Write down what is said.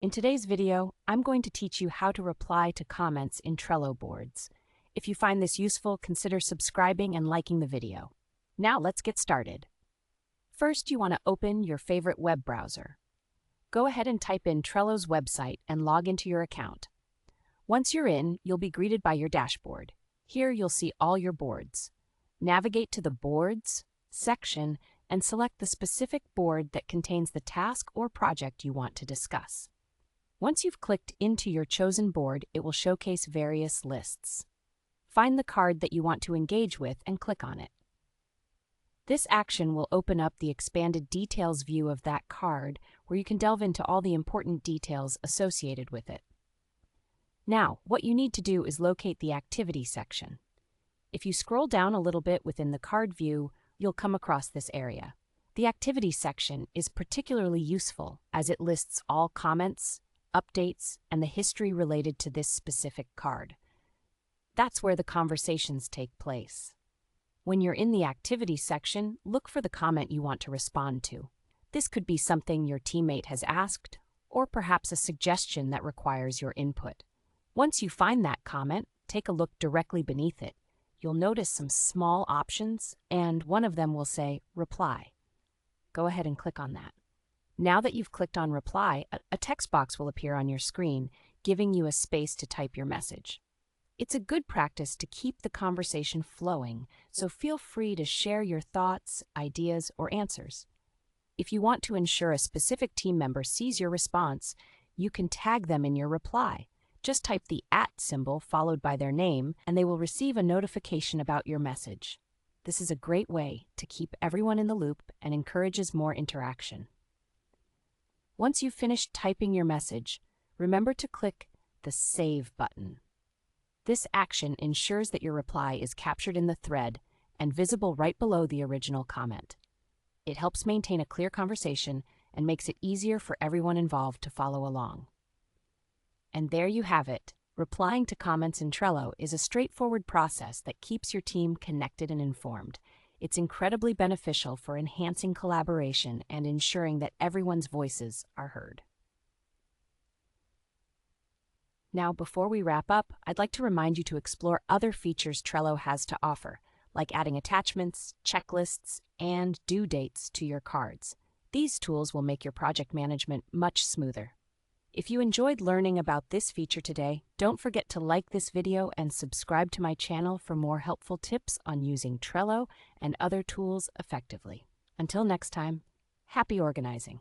In today's video, I'm going to teach you how to reply to comments in Trello boards. If you find this useful, consider subscribing and liking the video. Now let's get started. First, you want to open your favorite web browser. Go ahead and type in Trello's website and log into your account. Once you're in, you'll be greeted by your dashboard. Here you'll see all your boards. Navigate to the Boards section and select the specific board that contains the task or project you want to discuss. Once you've clicked into your chosen board, it will showcase various lists. Find the card that you want to engage with and click on it. This action will open up the expanded details view of that card, where you can delve into all the important details associated with it. Now, what you need to do is locate the Activity section. If you scroll down a little bit within the card view, you'll come across this area. The Activity section is particularly useful as it lists all comments, updates, and the history related to this specific card. That's where the conversations take place. When you're in the Activity section, look for the comment you want to respond to. This could be something your teammate has asked, or perhaps a suggestion that requires your input. Once you find that comment, take a look directly beneath it. You'll notice some small options, and one of them will say Reply. Go ahead and click on that. Now that you've clicked on Reply, a text box will appear on your screen, giving you a space to type your message. It's a good practice to keep the conversation flowing, so feel free to share your thoughts, ideas, or answers. If you want to ensure a specific team member sees your response, you can tag them in your reply. Just type the @ symbol followed by their name, and they will receive a notification about your message. This is a great way to keep everyone in the loop and encourages more interaction. Once you've finished typing your message, remember to click the Save button. This action ensures that your reply is captured in the thread and visible right below the original comment. It helps maintain a clear conversation and makes it easier for everyone involved to follow along. And there you have it. Replying to comments in Trello is a straightforward process that keeps your team connected and informed. It's incredibly beneficial for enhancing collaboration and ensuring that everyone's voices are heard. Now, before we wrap up, I'd like to remind you to explore other features Trello has to offer, like adding attachments, checklists, and due dates to your cards. These tools will make your project management much smoother. If you enjoyed learning about this feature today, don't forget to like this video and subscribe to my channel for more helpful tips on using Trello and other tools effectively. Until next time, happy organizing!